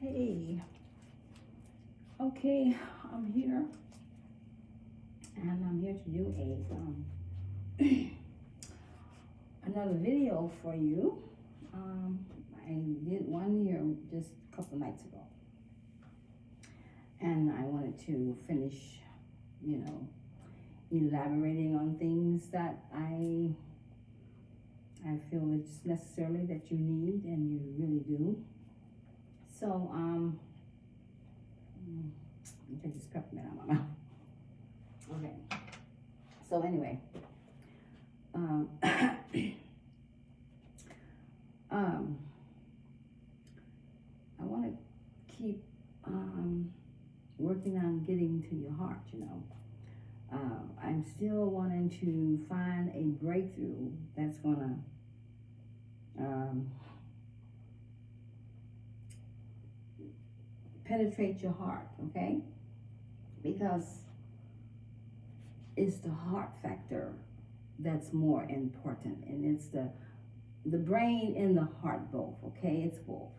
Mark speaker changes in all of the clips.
Speaker 1: Hey, okay, I'm here, and I'm here to do another video for you. I did one here just a couple nights ago, and I wanted to finish, elaborating on things that I feel it's necessarily that you need and you really do. So, let me take this peppermint out of my mouth. Okay. So anyway, I want to keep working on getting to your heart. I'm still wanting to find a breakthrough that's gonna penetrate your heart, okay? Because it's the heart factor that's more important, and it's the brain and the heart both, okay? It's both.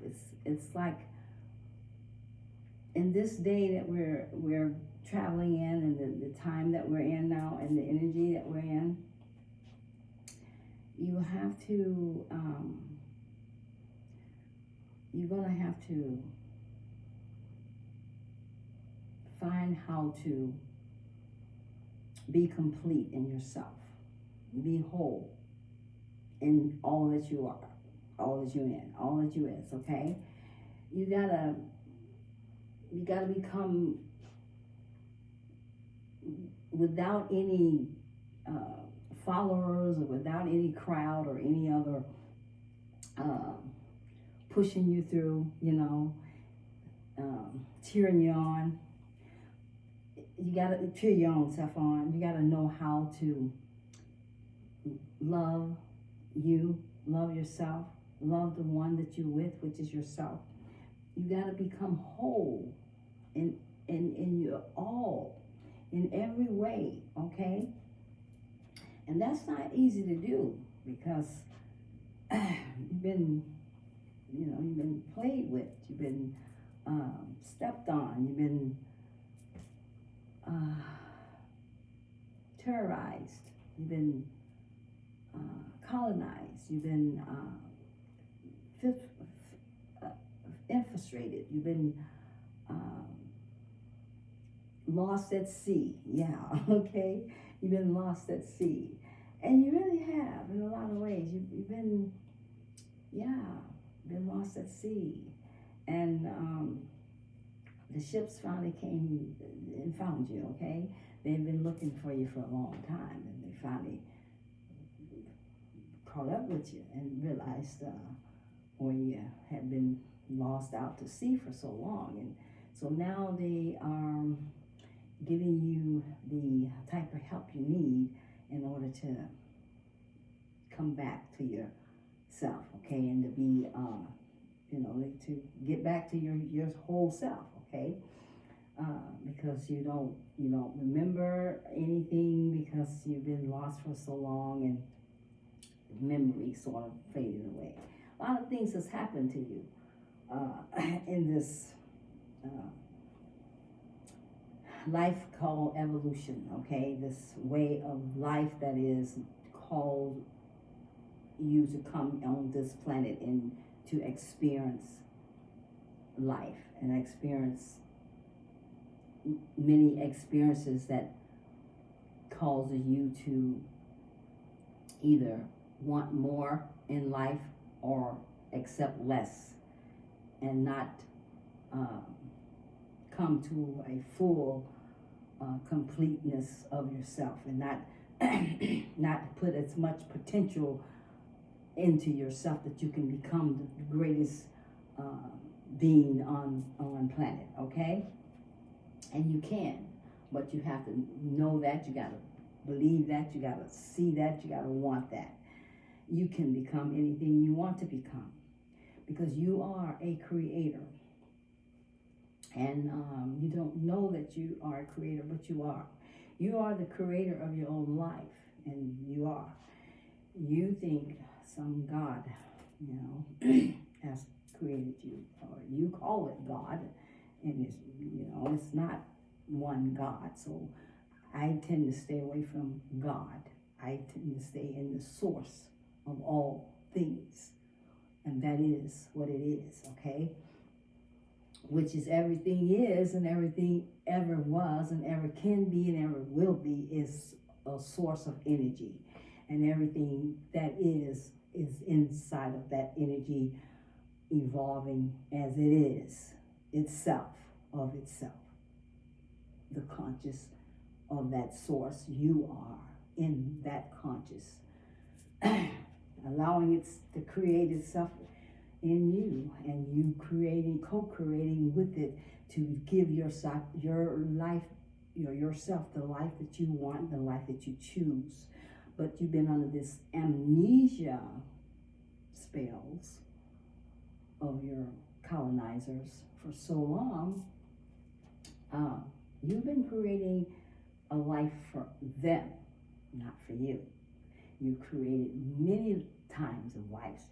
Speaker 1: It's like in this day that we're traveling in, and the time that we're in now, and the energy that we're in, you have to you're gonna have to find how to be complete in yourself, be whole in all that you are, all that you're in, all that you is, okay? You gotta become, without any followers or without any crowd or any other pushing you through, cheering you on. You gotta cheer your own self on. You gotta know how to love you, love yourself, love the one that you're with, which is yourself. You gotta become whole in your all, in every way, okay? And that's not easy to do, because you've been played with, you've been stepped on, you've been terrorized, you've been colonized, you've been infiltrated, you've been lost at sea. Yeah, okay? You've been lost at sea. And you really have, in a lot of ways. You've been, been lost at sea. And the ships finally came and found you, okay? They've been looking for you for a long time, and they finally caught up with you and realized where you had been lost out to sea for so long. And so now they are giving you the type of help you need in order to come back to yourself, okay? And to be, to get back to your whole self, okay? Because you don't remember anything, because you've been lost for so long, and memory sort of faded away. A lot of things has happened to you in this life called evolution, okay? This way of life that is called you to come on this planet and to experience life and experience many experiences that causes you to either want more in life or accept less, and not come to a full completeness of yourself, and not put as much potential into yourself that you can become the greatest being on planet, okay? And you can, but you have to know that, you gotta believe that, you gotta see that, you gotta want that. You can become anything you want to become, because you are a creator. And you don't know that you are a creator, but you are. You are the creator of your own life, and you are. You think some God, has created you, or you call it God, and it's not one God. So I tend to stay away from God. I tend to stay in the source of all things, and that is what it is, okay? Which is everything is, and everything ever was, and ever can be, and ever will be, is a source of energy. And everything that is inside of that energy, evolving as it is, itself, of itself. The conscious of that source, you are in that conscious, allowing it to create itself in you, and you co-creating with it to give yourself, your life, yourself, the life that you want, the life that you choose. But you've been under this amnesia spells of your colonizers for so long. You've been creating a life for them, not for you. You created many times of lives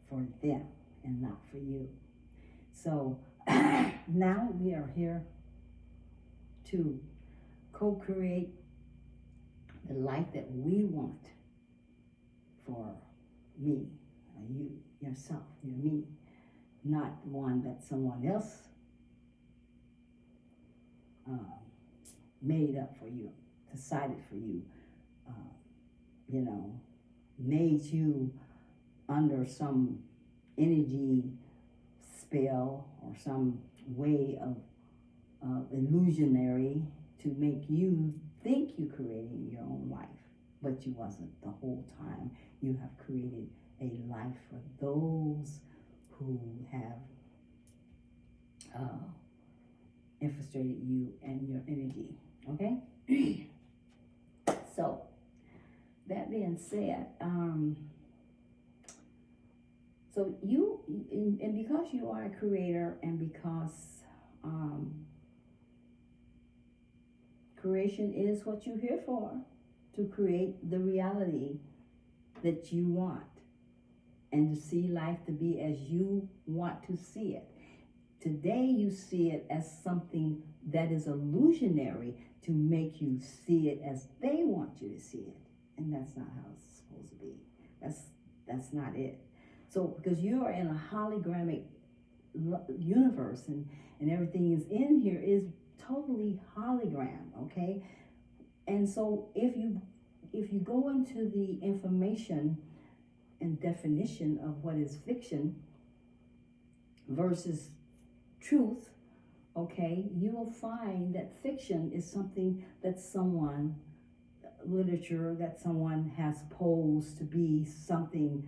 Speaker 1: for them and not for you. So now we are here to co-create the life that we want for me, you, yourself, me, not one that someone else made up for you, decided for you, made you under some energy spell or some way of illusionary to make you think you created your own life, but you wasn't. The whole time you have created a life for those who have infiltrated you and your energy, okay? So, that being said, so you, and because you are a creator, and because creation is what you're here for, to create the reality that you want, and to see life to be as you want to see it. Today you see it as something that is illusionary to make you see it as they want you to see it. And that's not how it's supposed to be. That's not it. So because you are in a hologramic universe, and everything is in here is totally hologram, okay? And so if you go into the information and definition of what is fiction versus truth, okay, you will find that fiction is something that literature that someone has posed to be something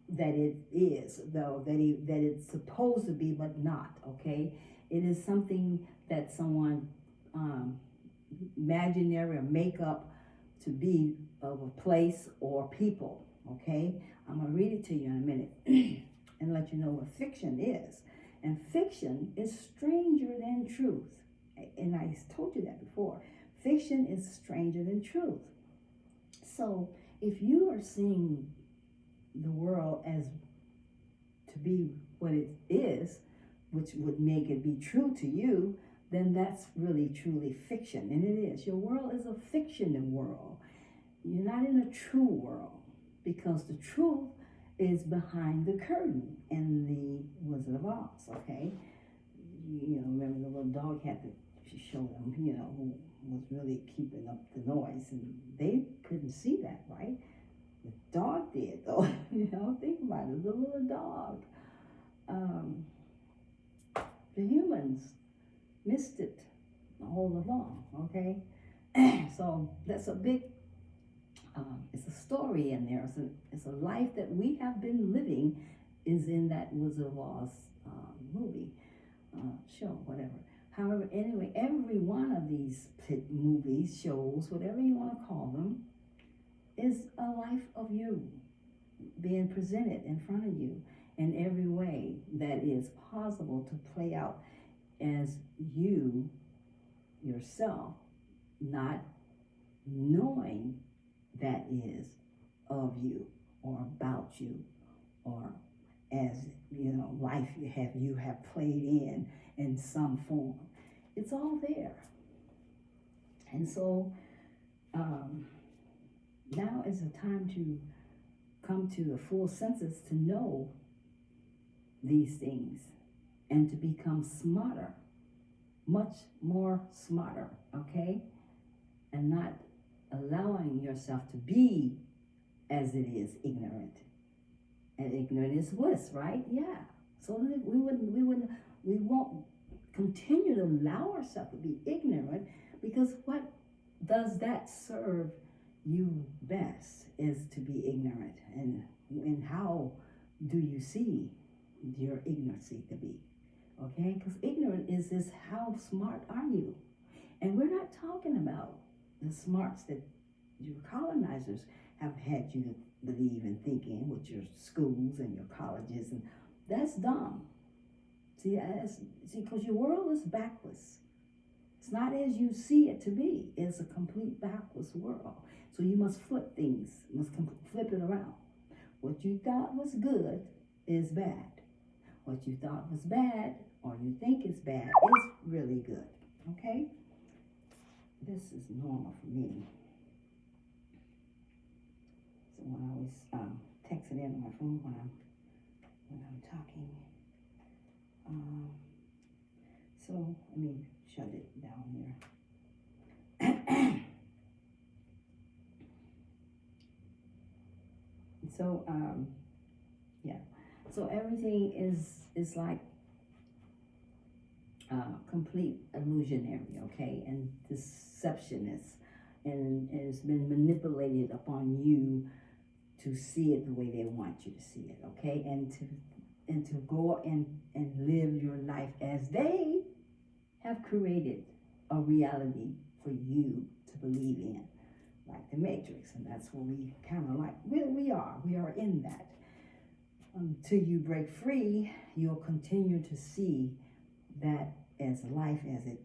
Speaker 1: that it is, though, that it's supposed to be, but not, okay? It is something that someone imaginary or make up to be of a place or people, okay? I'm going to read it to you in a minute and let you know what fiction is. And fiction is stranger than truth. And I told you that before. Fiction is stranger than truth. So if you are seeing the world as to be what it is, which would make it be true to you, then that's really truly fiction. And it is. Your world is a fictional world. You're not in a true world, because the truth is behind the curtain in the Wizard of Oz, okay? Remember the little dog had to show them, who was really keeping up the noise, and they couldn't see that, right? The dog did, though. Think about it, the little dog. The humans missed it all along, okay? So that's a big, it's a story in there. It's a life that we have been living is in that Wizard of Oz movie, show, whatever. However, anyway, every one of these movies, shows, whatever you want to call them, is a life of you being presented in front of you in every way that is possible to play out as you yourself, not knowing that is of you or about you or as life you have played in some form. It's all there. And so now is the time to come to the full senses, to know these things and to become smarter, much more smarter, okay? And not allowing yourself to be as it is, ignorant. And ignorant is bliss, right? Yeah. So that we won't continue to allow ourselves to be ignorant, because what does that serve you best is to be ignorant. And how do you see your ignorancy to be? Okay? Because ignorant is how smart are you? And we're not talking about the smarts that your colonizers have had you to believe and think in with your schools and your colleges, and that's dumb. See, because your world is backwards. It's not as you see it to be. It's a complete backwards world. So you must flip things, flip it around. What you thought was good is bad. What you thought was bad, or you think is bad, is really good. Okay? This is normal for me. So when I always text it in on my phone when I'm talking. So let me shut it down here. So yeah. So everything is like complete illusionary, okay, and deceptionist, and it's been manipulated upon you to see it the way they want you to see it, okay, and to go and live your life as they have created a reality for you to believe in, like the Matrix. And that's what we kind of like, we are in that. Until you break free, you'll continue to see that as life as it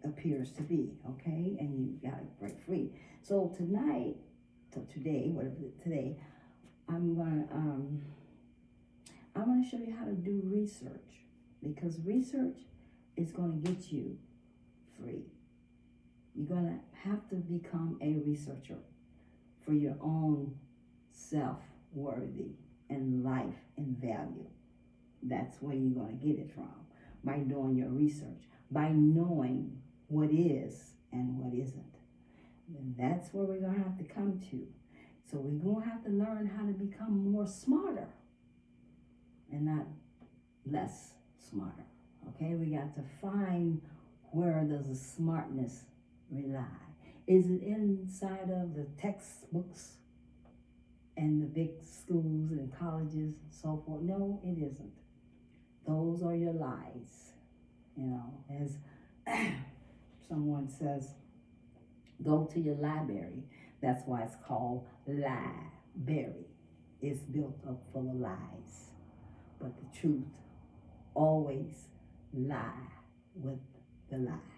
Speaker 1: appears to be, okay? And you gotta break free. So today, I'm gonna show you how to do research, because research is gonna get you free. You're gonna have to become a researcher for your own self-worthy and life and value. That's where you're gonna get it from, by doing your research, by knowing what is and what isn't. And that's where we're gonna have to come to. So we're gonna have to learn how to become more smarter and not less smarter. Okay, we got to find where does the smartness rely. Is it inside of the textbooks and the big schools and colleges and so forth? No, it isn't. Those are your lies. As someone says, go to your library. That's why it's called library. It's built up full of lies. But the truth always lie with the lie.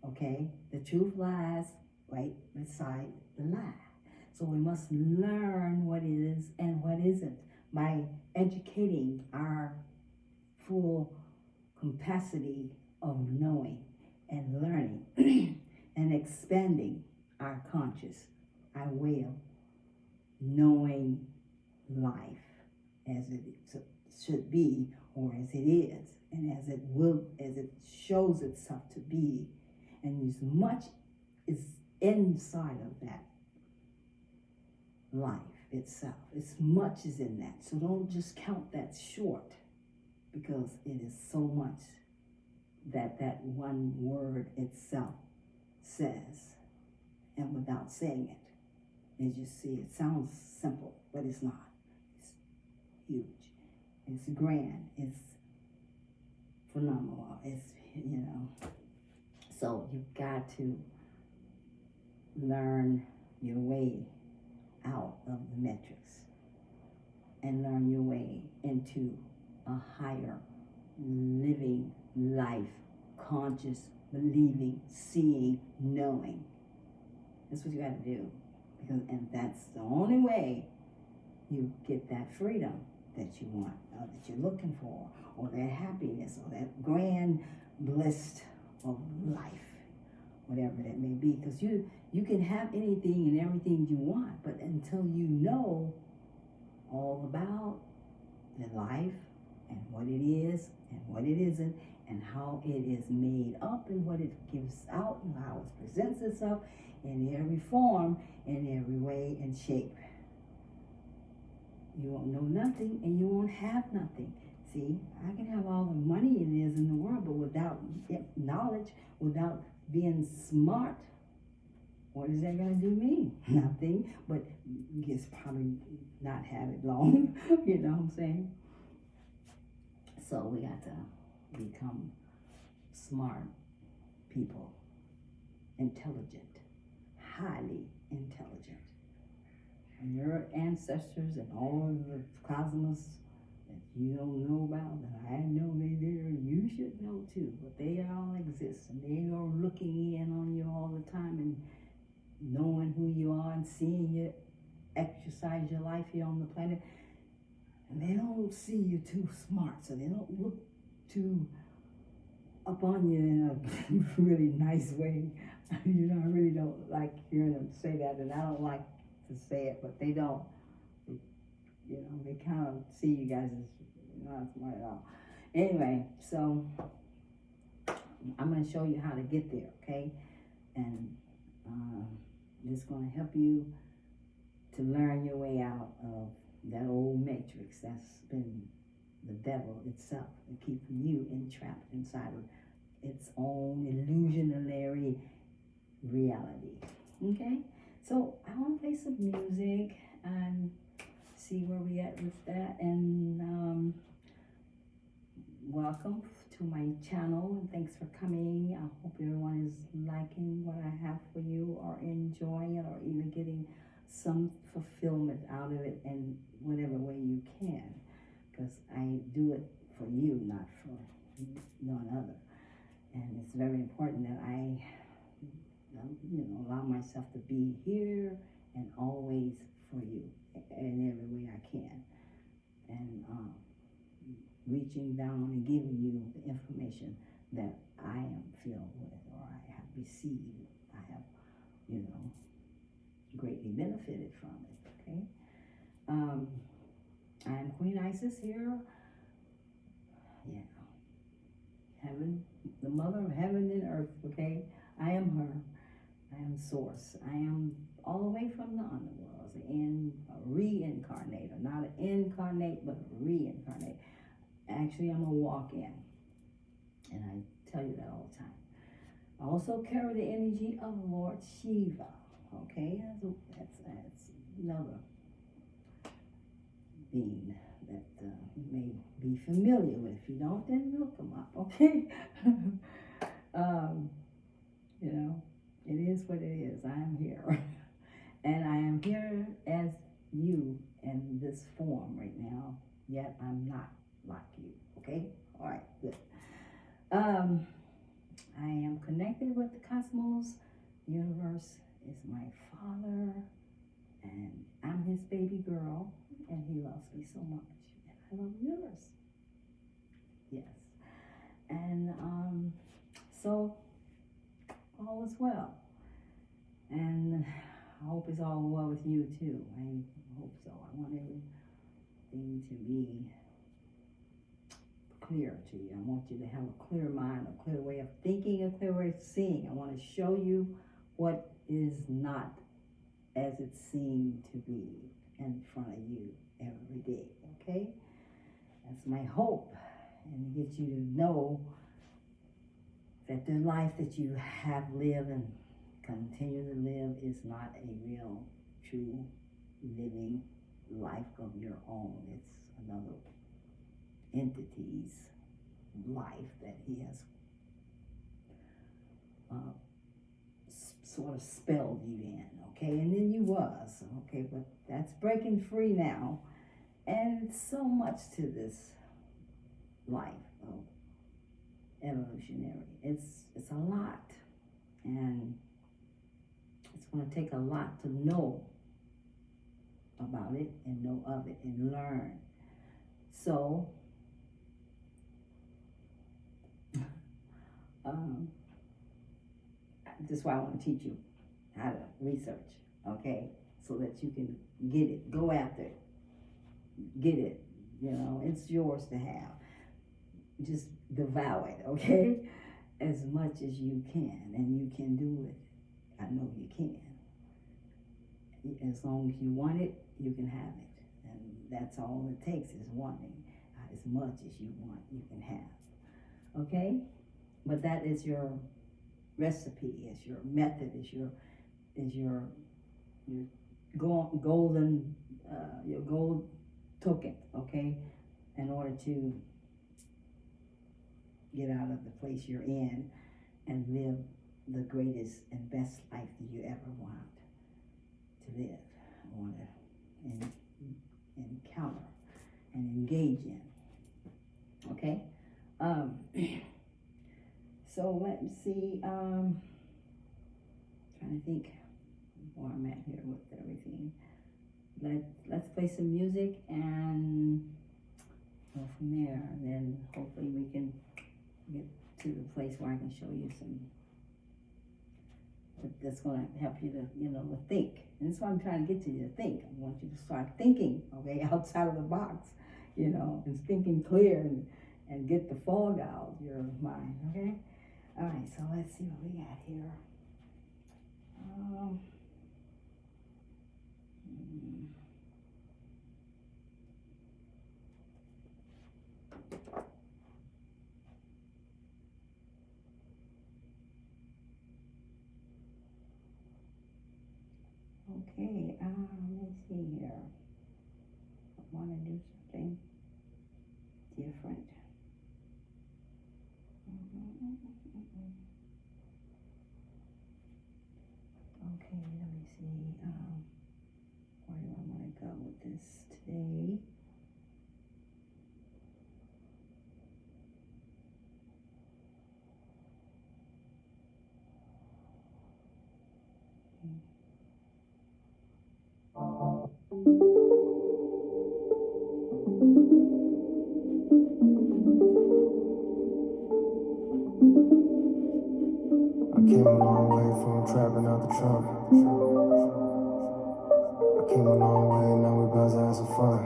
Speaker 1: Okay? The truth lies right beside the lie. So we must learn what is and what isn't by educating our full capacity of knowing and learning and expanding our conscious, our way of knowing life as it should be, or as it is, and as it shows itself to be, and as much is inside of that life itself. As much is in that. So don't just count that short, because it is so much that one word itself says, and without saying it. As you see, it sounds simple, but it's not. It's huge. It's grand. It's phenomenal. It's, So you've got to learn your way out of the metrics and learn your way into a higher living life, conscious, believing, seeing, knowing. That's what you got to do. And that's the only way you get that freedom. that you want, that you're looking for, or that happiness, or that grand bliss of life, whatever that may be. Because you can have anything and everything you want, but until you know all about the life and what it is and what it isn't, and how it is made up and what it gives out and how it presents itself in every form, in every way and shape, you won't know nothing and you won't have nothing. See, I can have all the money it is in the world, but without knowledge, without being smart, what is that going to do me? Nothing, but just probably not have it long. You know what I'm saying? So we got to become smart people, intelligent, highly intelligent. And your ancestors and all of the cosmos that you don't know about, that I know they're there, you should know too. But they all exist, and they are looking in on you all the time and knowing who you are and seeing you exercise your life here on the planet. And they don't see you too smart, so they don't look too up on you in a really nice way. You know, I really don't like hearing them say that, and I don't like to say it, but they don't. You know, they kind of see you guys as not smart at all. Anyway, so I'm going to show you how to get there, okay? And it's going to help you to learn your way out of that old matrix that's been the devil itself, and keeping you entrapped inside of its own illusionary reality. Okay? So I want to play some music and see where we at with that. And welcome to my channel, and thanks for coming. I hope everyone is liking what I have for you, or enjoying it, or even getting some fulfillment out of it in whatever way you can, because I do it for you, not for none other. And it's very important that I allow myself to be here and always for you in every way I can, and reaching down and giving you the information that I am filled with, or I have received, I have, greatly benefited from it, okay? I am Queen Isis here. Yeah. Heaven, the mother of heaven and earth, okay? I am her. I am source. I am all the way from the underworld, a reincarnator, not an incarnate, but a reincarnate. Actually, I'm a walk-in, and I tell you that all the time. I also carry the energy of Lord Shiva, okay? That's another being that you may be familiar with. If you don't, then look them up, okay? It is what it is. I am here. And I am here as you in this form right now, yet I'm not like you, okay? All right, good. I am connected with the cosmos. The universe is my father, and I'm his baby girl, and he loves me so much. And I love the universe. Yes. And so all is well. And I hope it's all well with you too. I hope so. I want everything to be clear to you. I want you to have a clear mind, a clear way of thinking, a clear way of seeing. I want to show you what is not as it seemed to be in front of you every day, okay? That's my hope, and to get you to know that the life that you have lived and continue to live is not a real, true, living life of your own. It's another entity's life that he has sort of spelled you in, okay? And then you was, okay? But that's breaking free now. And it's so much to this life of evolutionary. It's a lot. And it's going to take a lot to know about it and know of it and learn So, um, this is why I want to teach you how to research, okay? So that you can get it, go after it, get it, it's yours to have. Just devour it, okay? As much as you can, and you can do it. I know you can. As long as you want it, you can have it. And that's all it takes is wanting. As much as you want, you can have. Okay? But that is your recipe, is your method, is your golden, your gold token, okay? In order to get out of the place you're in and live the greatest and best life that you ever want to live, want to encounter and engage in. Okay? So let me see, trying to think where I'm at here with everything. Let's play some music and go from there. And then hopefully we can get to the place where I can show you some that's going to help you to, to think. And that's why I'm trying to get you to think. I want you to start thinking, okay, outside of the box, and thinking clear and get the fog out of your mind, okay? All right, so let's see what we got here. Okay, let's see here. I want to do something different. Okay, let me see. Where do I want to go with this today?
Speaker 2: I came a long way from trapping out the trunk. I came a long way, now we about to have some fun.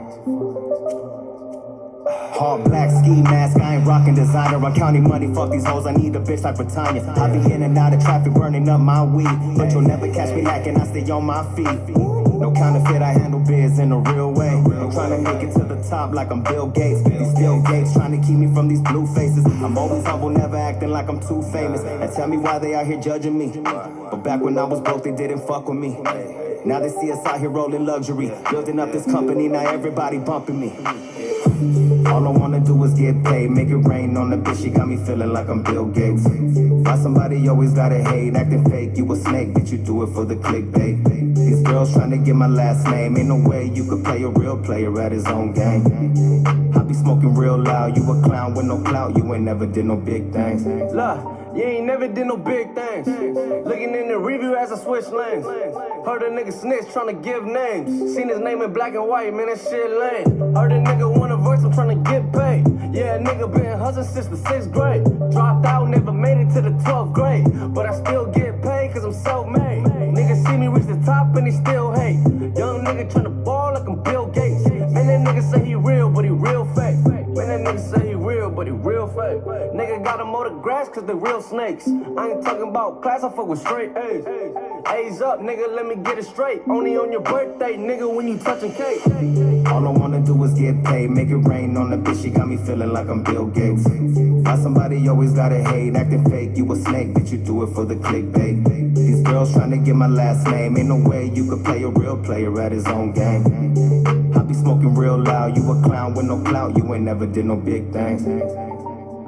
Speaker 2: Hard black ski mask, I ain't rockin' designer. I'm counting money, fuck these hoes, I need a bitch like Britannia. I be in and out of traffic, burning up my weed, but you'll never catch me lacking, I stay on my feet. No counterfeit, I handle biz in a real way. I'm trying to make it to the top like I'm Bill Gates. These Bill Gates trying to keep me from these blue faces. I'm always humble, never acting like I'm too famous. And tell me why they out here judging me. But back when I was broke, they didn't fuck with me. Now they see us out here rolling luxury, building up this company, now everybody bumping me. All I wanna do is get paid, make it rain on the bitch, she got me feeling like I'm Bill Gates. Why somebody always gotta hate, acting fake, you a snake, bitch, you do it for the clickbait. These girls trying to get my last name, ain't no way you could play a real player at his own game. I be smoking real loud, you a clown with no clout, you ain't never did no big things. Look, you ain't never did no big things. Looking in the review as I switch lanes. Heard a nigga snitch tryna give names. Seen his name in black and white, man, that shit lame. Heard a nigga want a verse, I'm tryna get paid. Yeah, nigga been hustling since the 6th grade. Dropped out, never made it to the 12th grade. But I still get paid cause I'm self-made. Niggas see me reach the top and they still hate. Young nigga tryna ball like I'm Bill Gates. Man, that nigga say he real, but he real fake. Man, that nigga say he real, but he real fake. Nigga got him on the grass cause they real snakes. I ain't talking about class, I fuck with straight A's. A's up, nigga, let me get it straight. Only on your birthday, nigga, when you touching cake. All I wanna do is get paid, make it rain on the bitch, she got me feeling like I'm Bill Gates. Why somebody always gotta hate, acting fake, you a snake, bitch, you do it for the clickbait. These girls trying to get my last name, ain't no way you could play a real player at his own game. I be smoking real loud, you a clown with no clout, you ain't never did no big things.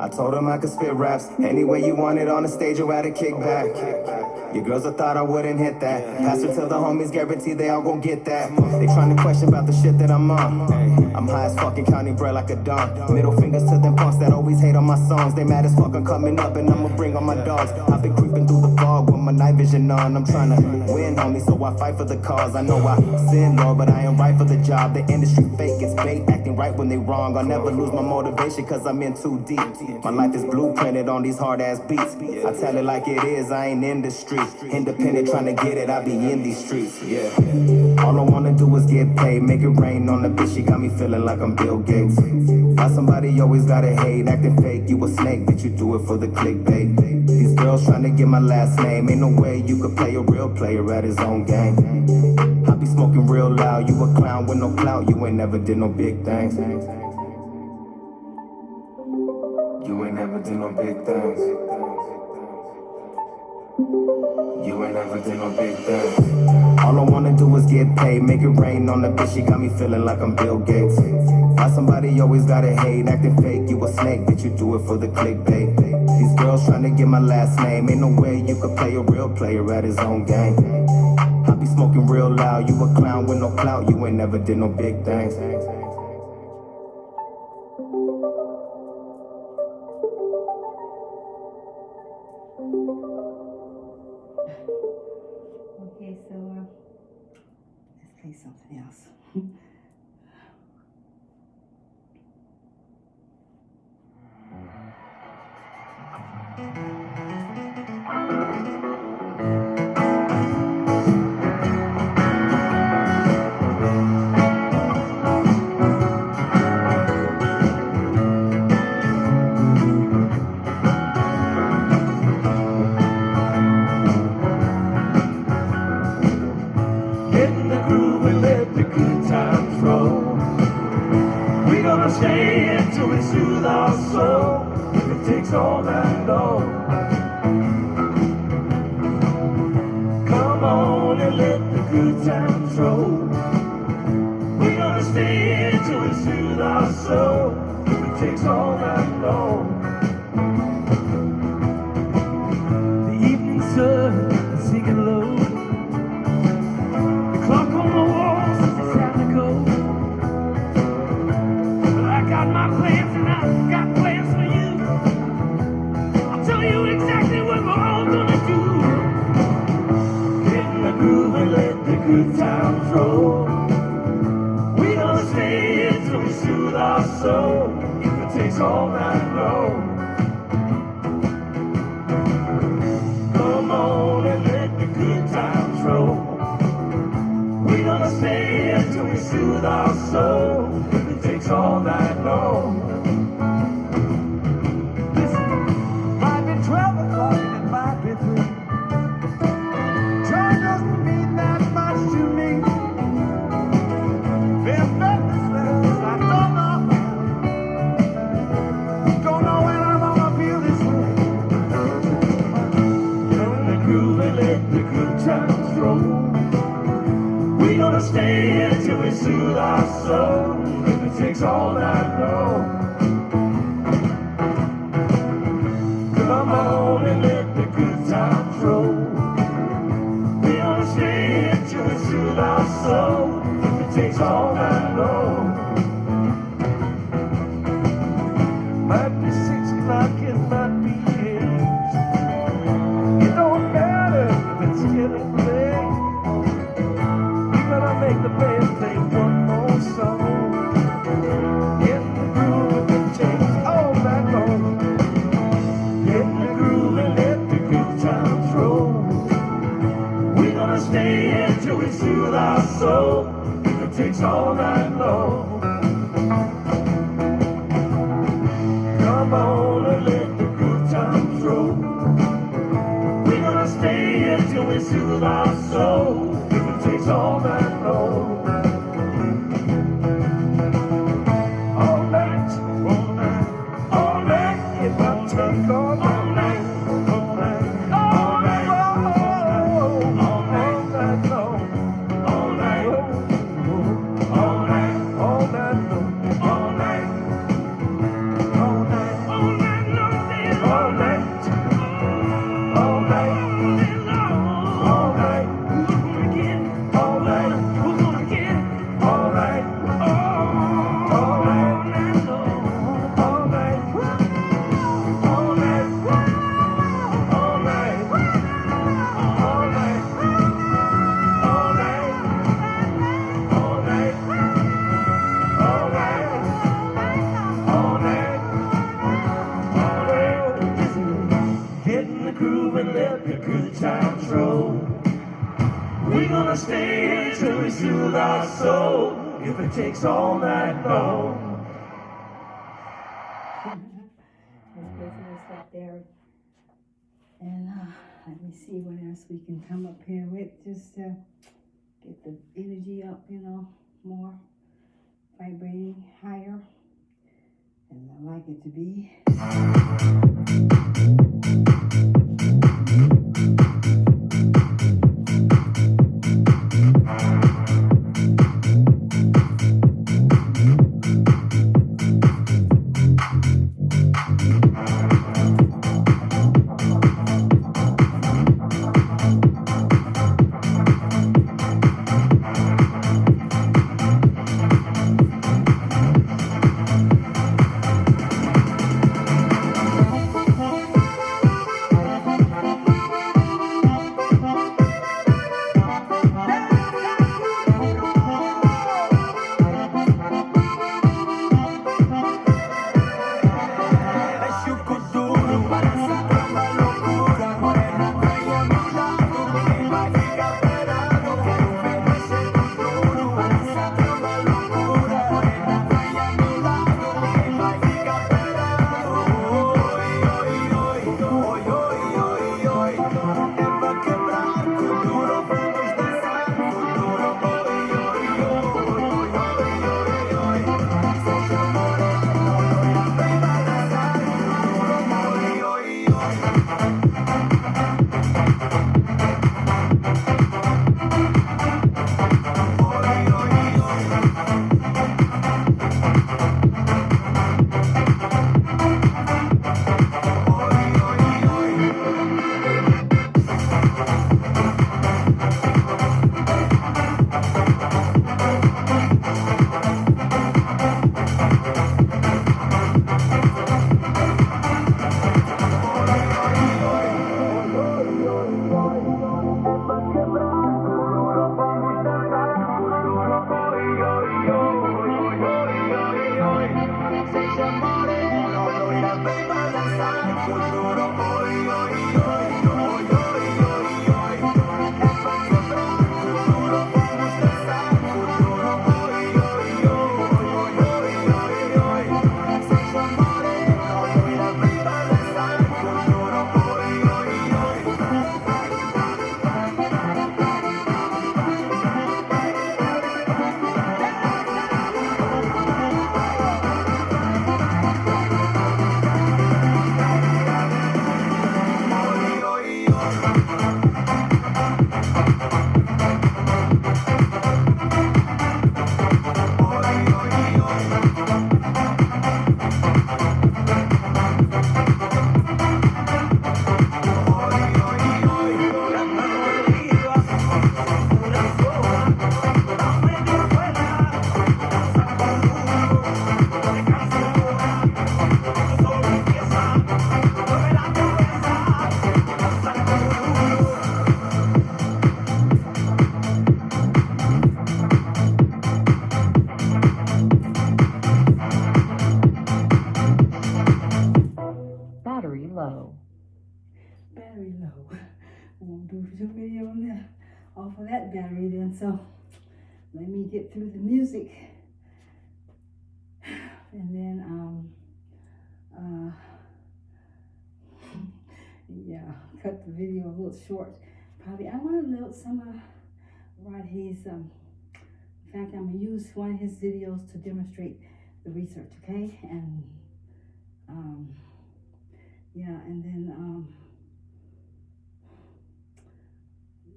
Speaker 2: I told him I could spit raps, any way you want it on the stage or at a kickback. Your girls have thought I wouldn't hit that. Pastor tell the homies, guarantee they all gon' get that. They trying to question about the shit that I'm on. I'm high as fucking counting bread like a don. Middle fingers to them punks that always hate on my songs. They mad as fuck, I'm coming up and I'ma bring on my dogs. I've been creeping through the fog with my night vision on. I'm trying to win, homie, so I fight for the cause. I know I sin, Lord, but I ain't right for the job. The industry fake, it's bait, acting right when they wrong. I'll never lose my motivation cause I'm in too deep. My life is blueprinted on these hard ass beats. I tell it like it is, I ain't in the street. Independent, trying to get it, I be in these streets, yeah. All I wanna do is get paid, make it rain on the bitch, she got me feeling like I'm Bill Gates. Why somebody always gotta hate, acting fake, you a snake, bitch, you do it for the clickbait. These girls trying to get my last name, ain't no way you could play a real player at his own game. I be smoking real loud, you a clown with no clout, you ain't never did no big things. You ain't never did no big things. You ain't never did no big things. All I wanna do is get paid, make it rain on the bitch, she got me feeling like I'm Bill Gates. Why somebody always gotta hate, acting fake, you a snake, bitch, you do it for the clickbait. These girls trying to get my last name, ain't no way you could play a real player at his own game. I be smoking real loud, you a clown with no clout, you ain't never did no big things.
Speaker 1: Okay, so let's play something else.
Speaker 3: Get in the groove and let the good times roll. We're gonna stay until we soothe our soul. It takes all night long. Come on and let the good times roll. We're gonna stay until we soothe our soul. It takes all night long. The evening sun is sinking low. Clock on the wall says it's time to go. But I got my plans and I got plans for you. I'll tell you exactly what we're all gonna do. Get in the groove and let the good times roll. We gonna stay until we soothe our soul. If it takes all night long. Come on and let the good times roll. We're gonna stay until we soothe our soul. If it takes all night long. Listen, might be 12 o'clock and it might be 3. Time doesn't mean that much to me. Been restless, I don't know how. Don't know when I'm gonna feel this way. Get in the groove and let the good times roll. We're gonna stay until we soothe our soul. If it takes all night long. Come on and let the good times roll. We're gonna stay until we soothe our soul. If it takes all night long. Might be 6 o'clock, it might be 8. It don't matter if it's getting late. Gonna make the band play one more song. Get in the groove and it takes all night long. Get in the groove and let the good times roll. We're gonna stay until we soothe our soul. If it takes all night long. Come on and let the good times roll. We're gonna stay until we soothe our soul. If it takes all night long. All night, all night, all night. It might take all night, all night, all night, all night, all night long, all night, all night, all night, all groove and let the good times roll. We're gonna stay here till we soothe our soul, if it takes all night long.
Speaker 1: Let's stop there. And let me see what else we can come up here with, just to get the energy up, more vibrating higher, as I like it to be. Battery low. I won't do too many on that, off of that battery then, so let me get through the music. And then, yeah, cut the video a little short. Probably, I want to load some of Rodney's, in fact, I'm going to use one of his videos to demonstrate the research, okay? And, yeah, and then,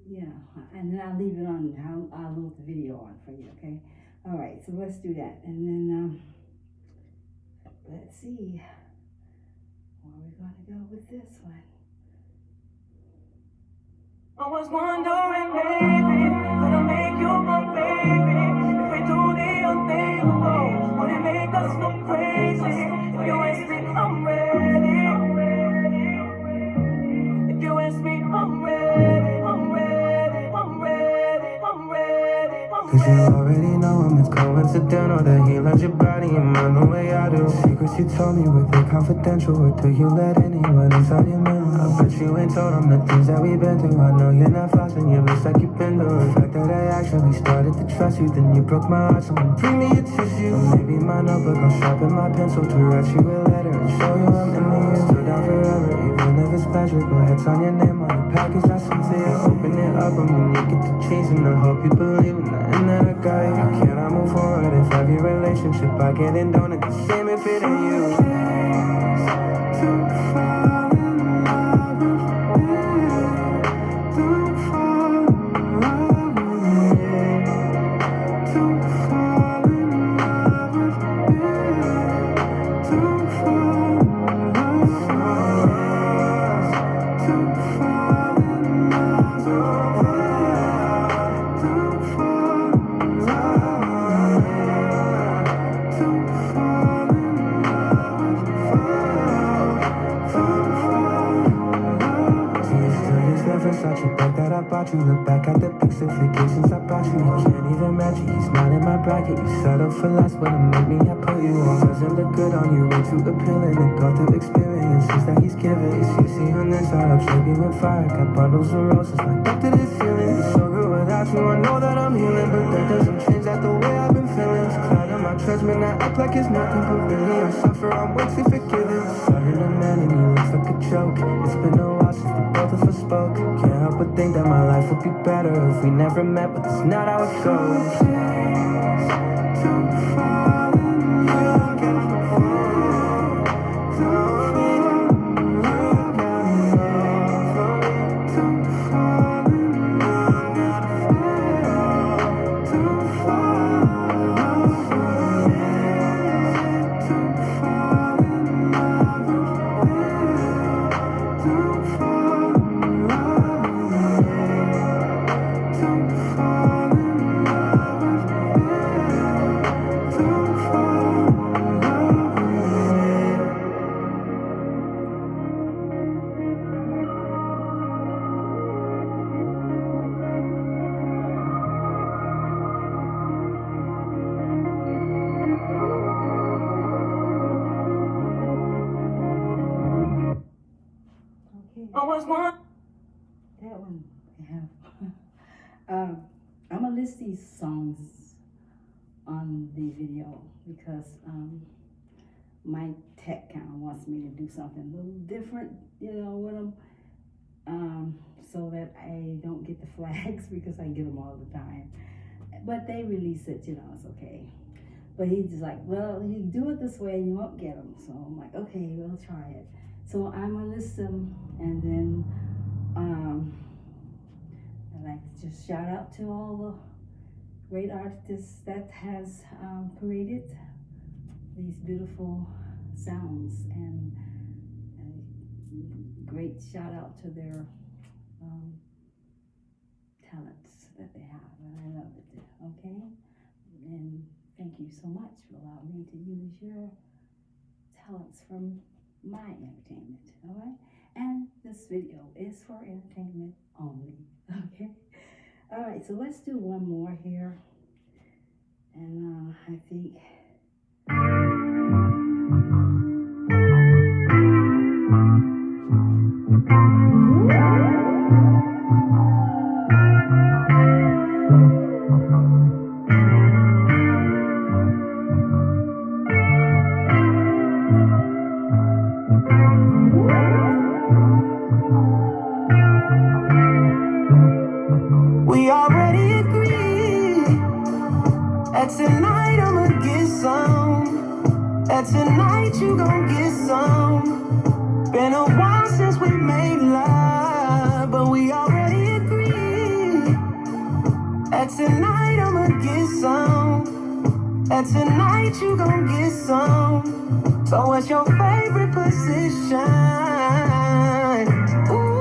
Speaker 1: yeah, and then I'll leave it on, I'll load the video on for you, okay? All right, so let's do that. And then, let's see where we're going to go with this one.
Speaker 4: I was wondering, baby, could I make you my baby? If we do the unthinkable, would it make us go crazy? If you ask me, I'm ready. If you ask me, I'm ready. I'm ready. I'm ready. I'm ready. I'm ready.
Speaker 2: Cause you already know him, it's coincidental that he loves your body and mind the way I do. Secrets you told me, were they confidential? Or do you let anyone inside your mental? I bet you ain't told him the things that we've been through. I know you're not flossing, you look like you've been through. The fact that I actually started to trust you, then you broke my heart, so bring me a tissue. Or maybe my notebook, I'll sharpen my pencil to write you a letter and show you I'm in the end. Still down forever, even if it's pleasure. Go ahead, sign your name on the package I sent to you. Open it up and when you get to chasing, I hope you believe in nothing that I got you. How can I move forward if every relationship I get in don't end the same if it ain't you? To fall in love with me, to fall in love with me, to fall in love with me, to fall in love with me, to fall in love with me. That I bought you, look back at the pics of vacations I bought you. You can't even imagine, he's not in my bracket. You settled for less when it made me, I put you on. Doesn't look good on you, way too appealing. And go through experiences that he's given. You see on this side, I'll trade you with fire. Got bundles of roses, like up to the ceiling. It's so good without you, I know that I'm healing. But that doesn't change that the way I've been feeling. It's cloud on my judgment, I act like it's nothing. But really I suffer, I'm way too forgiving. Started a man and he looks like a joke. It's been a while since the both of us spoke. Can't help but think that my life would be better if we never met, but that's not how it goes. To fall in love, to fall in love, to fall in love, to fall in love, to fall in love, to fall in love.
Speaker 4: I was one.
Speaker 1: That one, yeah. I'm gonna list these songs on the video because my tech kind of wants me to do something a little different, you know, with them, so that I don't get the flags because I get them all the time. But they release it, you know, it's okay. But he's just like, well, you do it this way and you won't get them. So I'm like, okay, we'll try it. So I'm gonna list them, and then I'd like to just shout out to all the great artists that has created these beautiful sounds, and a great shout out to their talents that they have, and I love it. Okay, and thank you so much for allowing me to use your talents from my entertainment. All right, and this video is for entertainment only. Okay, all right, so let's do one more here, and I think
Speaker 2: we already agreed that tonight I'ma get some, that tonight you gon' get some. Been a while since we made love, but we already agreed that tonight I'ma get some, that tonight you gon' get some. So what's your favorite position? Ooh,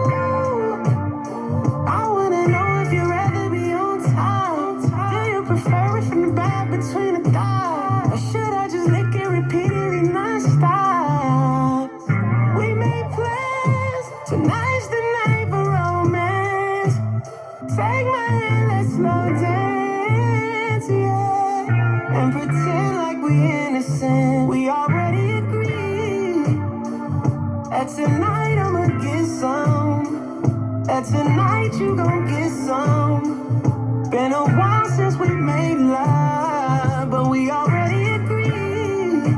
Speaker 2: I wanna know if you'd rather be on top. Do you prefer it from the back between the thighs? Or should I just lick it repeatedly non-stop? We made plans, tonight's the night for romance. Take my hand, let's slow dance. And tonight I'ma get some. And tonight you gon' get some. Been a while since we made love, but we already agreed.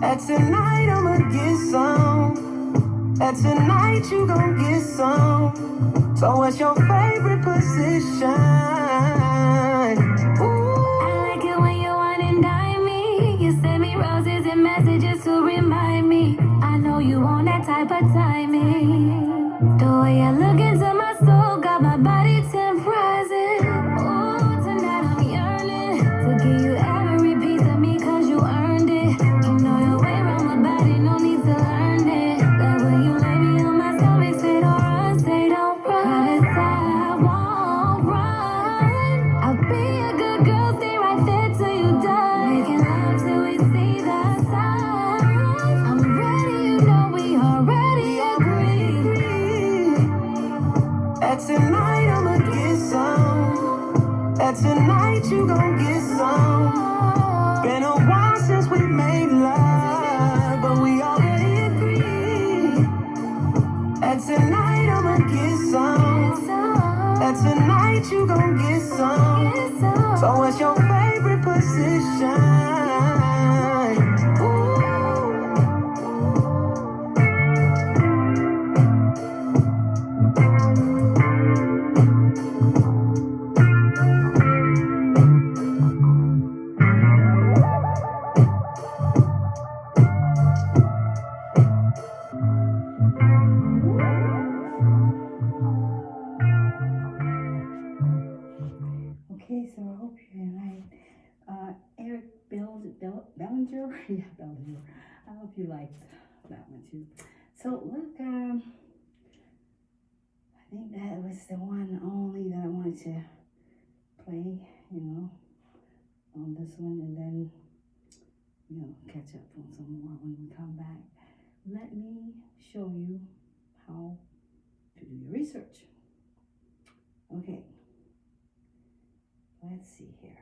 Speaker 2: And tonight I'ma get some. And tonight you gon' get some. So what's your favorite position?
Speaker 4: I like it when you wine and dine me. You send me roses and messages to remind me. I know you want that type of timing. The way you look into my soul got my body temporizing. Ooh, tonight I'm yearning to give you every piece of me 'cause you earned it. You know your way around my body, no need to learn it. That way you lay me on my stomach, say don't run, say don't run. Promise I won't run. I'll be a good girl, stay right there till you done. Making love till we see the sun. I'm ready, you know we already agreed.
Speaker 2: And tonight I'ma get some. And tonight you gon' get some. Been a while since we made love, but we already agreed. And tonight I'ma get some. And tonight you gon' get some. So what's your favorite position? Ooh.
Speaker 1: Okay, so I hope you liked Eric Bellinger. Yeah, Bellinger. I hope you liked that one too. So look, I think that was the one only that I wanted to play, on this one, and then catch up on some more when we come back. Let me show you how to do your research. Okay. Let's see here.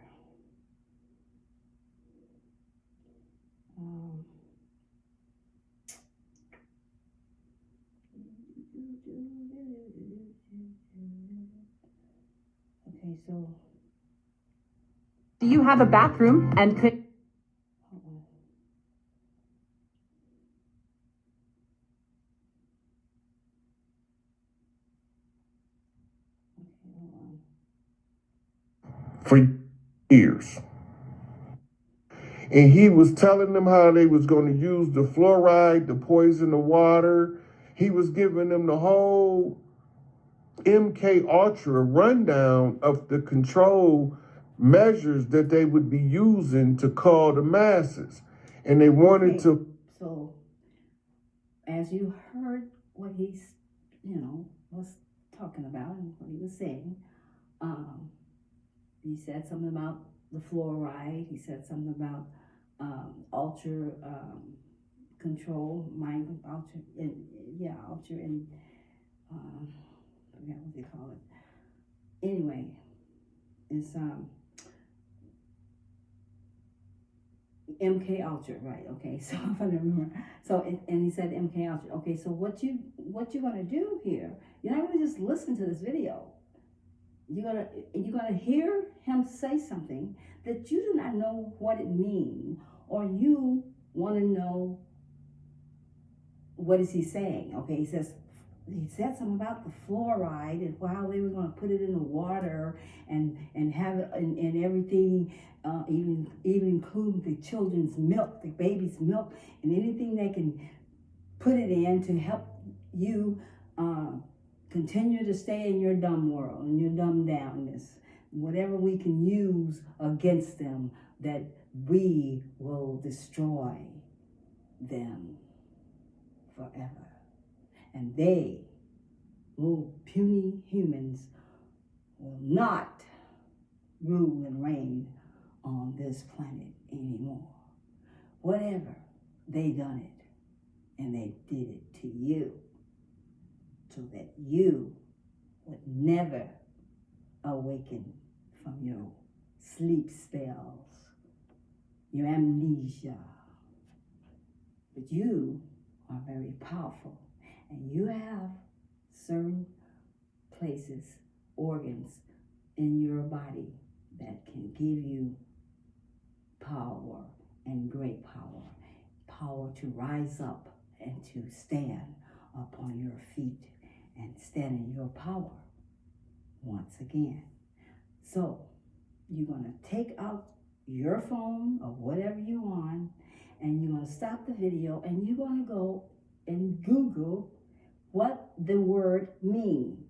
Speaker 1: Okay, so.
Speaker 5: Do you have a bathroom and could...
Speaker 1: Hold on. Okay, hold on.
Speaker 3: For years. And he was telling them how they was going to use the fluoride to poison the water. He was giving them the whole MK Ultra rundown of the control measures that they would be using to call the masses. And they wanted to...
Speaker 1: So, as you heard what he's, was talking about and what he was saying, he said something about the fluoride. He said something about ultra control, mind ultra, ultra, and I forgot what they call it. Anyway, it's MK Ultra, right? Okay, so I'm gonna remember. So and he said MK Ultra. Okay, so what you're gonna do here? You're not gonna just listen to this video. You're gonna hear him say something that you do not know what it means, or you want to know what is he saying. Okay, he said something about the fluoride and how they were going to put it in the water and have it and everything, even including the children's milk, the baby's milk, and anything they can put it in to help you continue to stay in your dumb world and your dumb downness. Whatever we can use against them, that we will destroy them forever. And they, little puny humans, will not rule and reign on this planet anymore. Whatever, they done it. And they did it to you. So that you would never awaken from your sleep spells, your amnesia. But you are very powerful. And you have certain places, organs in your body that can give you power and great power. Power to rise up and to stand upon your feet and stand in your power once again. So you're going to take out your phone or whatever you're on, and you're going to stop the video, and you're going to go and Google what the word means,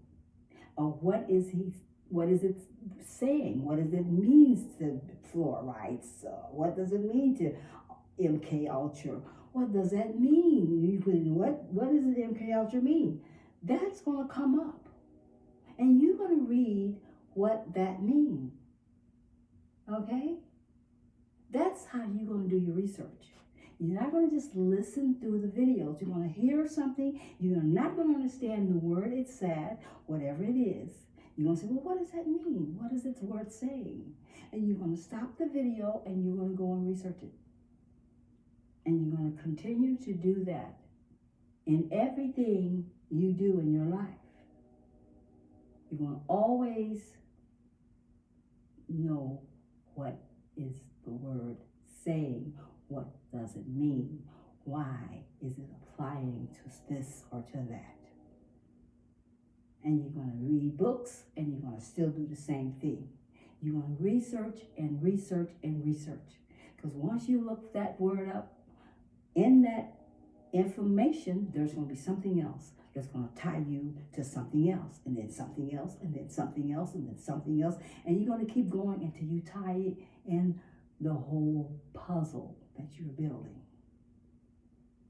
Speaker 1: or what is it saying? What does it mean to fluorides? What does it mean to MK Ultra? What does that mean? You put in what does it MK Ultra mean? That's going to come up, and you're going to read what that means. Okay? That's how you're going to do your research. You're not going to just listen through the videos. You're going to hear something. You're not going to understand the word it said, whatever it is. You're going to say, well, what does that mean? What is this word saying? And you're going to stop the video and you're going to go and research it. And you're going to continue to do that in everything you do in your life. You're going to always know what is the word saying. What does it mean? Why is it applying to this or to that? And you're going to read books, and you're going to still do the same thing. You're going to research and research and research. Because once you look that word up, in that information, there's going to be something else that's going to tie you to something else, and then something else, and then something else, and then something else. And you're going to keep going until you tie it in the whole puzzle that you're building.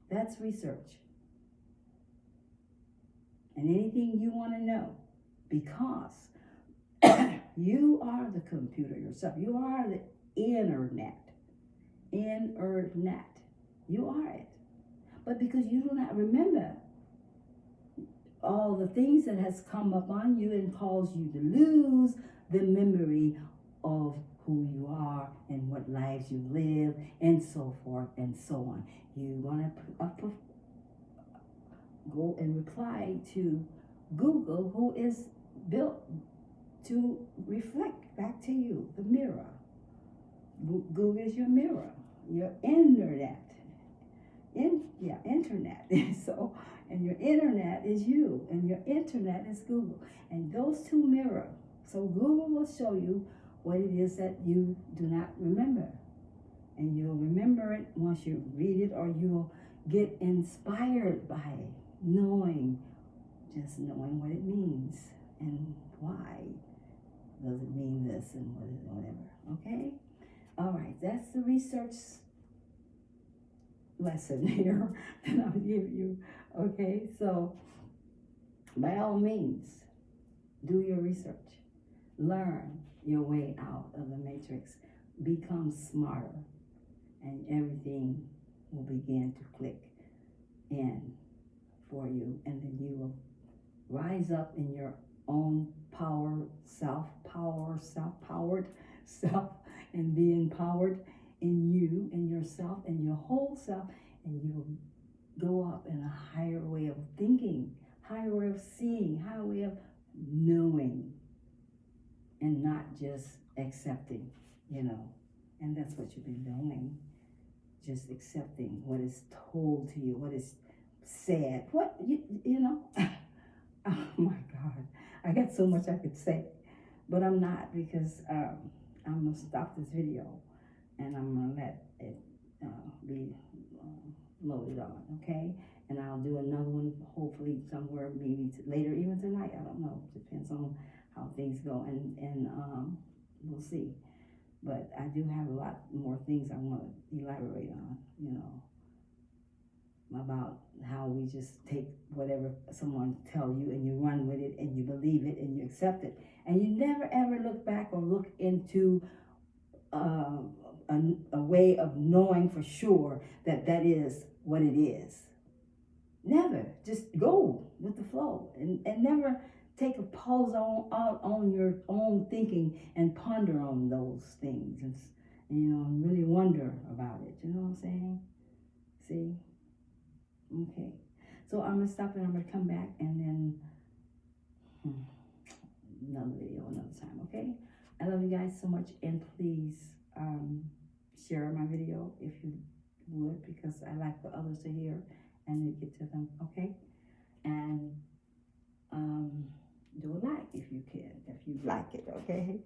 Speaker 1: That's research. And anything you want to know, because you are the computer yourself. You are the internet. Internet. You are it. But because you do not remember all the things that has come upon you and caused you to lose the memory of who you are and what lives you live and so forth and so on. You want to go and reply to Google, who is built to reflect back to you, the mirror. Google is your mirror, your internet. Internet. So, and your internet is you, and your internet is Google. And those two mirror. So Google will show you what it is that you do not remember. And you'll remember it once you read it, or you'll get inspired by knowing what it means and why does it mean this and whatever. Okay? All right, that's the research lesson here that I'll give you. Okay, so by all means, do your research. Learn your way out of the matrix. Become smarter, and everything will begin to click in for you, and then you will rise up in your own power, self-powered self, and be empowered in you and yourself and your whole self, and you will go up in a higher way of thinking, higher way of seeing, higher way of knowing, and not just accepting, and that's what you've been doing, just accepting what is told to you, what is said, oh my God, I got so much I could say, but I'm not, because I'm gonna stop this video and I'm gonna let it be loaded on, okay? And I'll do another one, hopefully somewhere, maybe later, even tonight. I don't know. Depends on how things go, and we'll see. But I do have a lot more things I want to elaborate on, about how we just take whatever someone tell you and you run with it and you believe it and you accept it, and you never ever look back or look into a way of knowing for sure that is what it is. Never. Just go with the flow, and never take a pause on your own thinking and ponder on those things, and really wonder about it. You know what I'm saying? See? Okay. So I'm gonna stop and I'm gonna come back and then another video another time, okay? I love you guys so much, and please share my video if you would, because I like for others to hear and to get to them, okay? And do a like if you can, if you like it, okay?